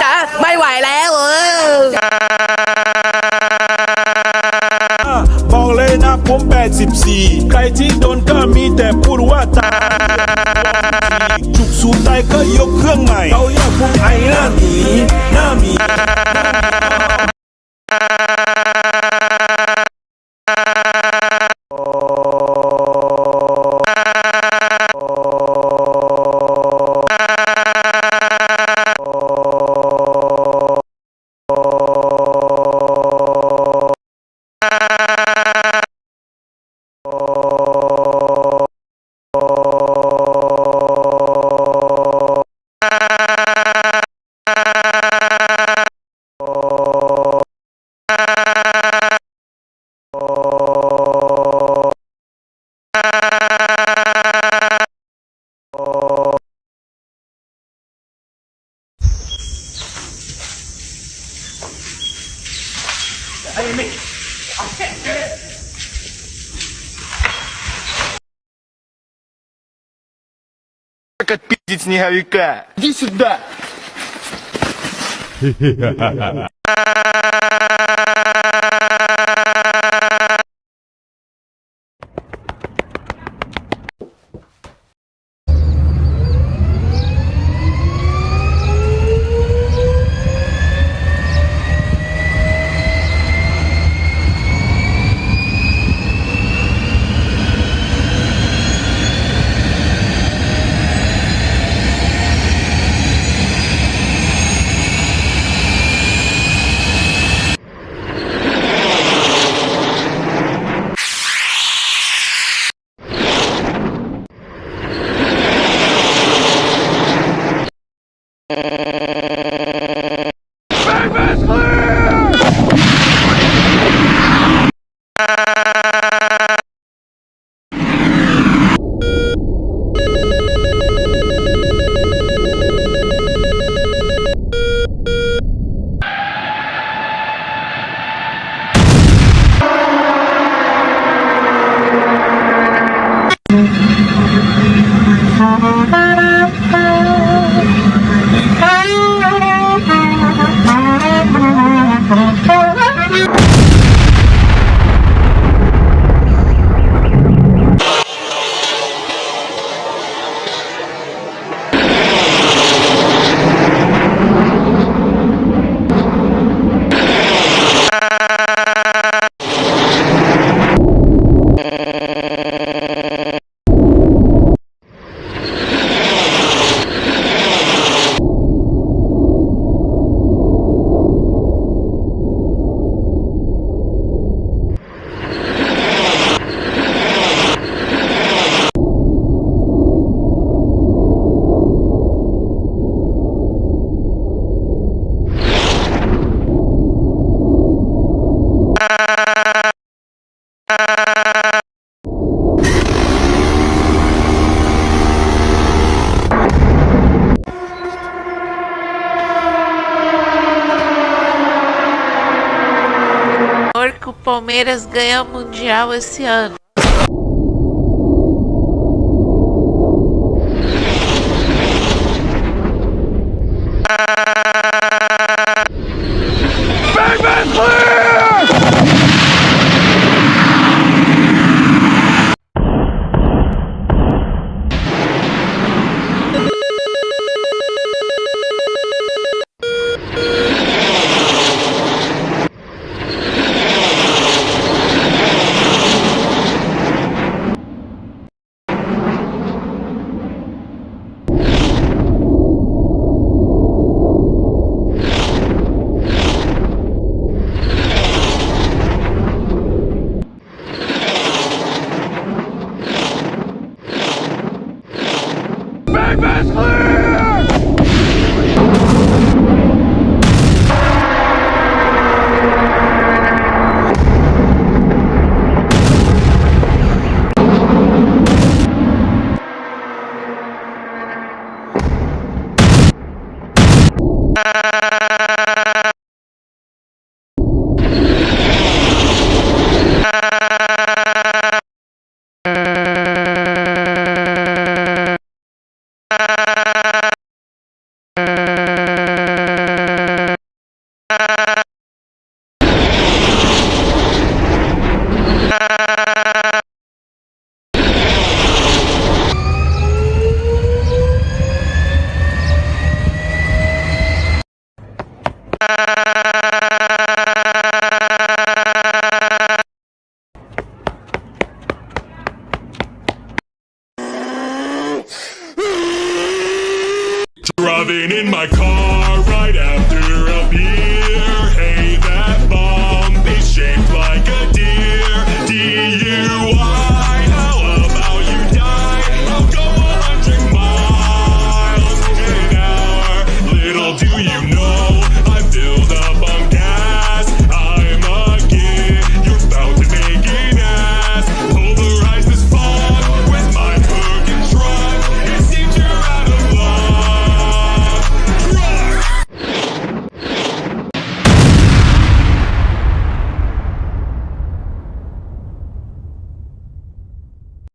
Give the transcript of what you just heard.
จ๋าไม่ไหวแล้วบอกเลยนะผม84ใครที่โดนก็มีแต่พูดว่าตายจุกสูตายก็ยกเครื่องใหม่เอาอย่าพวกไอ้หน้าหนีหน้ามีКак отпиздить снеговика? Иди сюда! Que o Palmeiras ganha o Mundial esse ano. Chillin' in my car.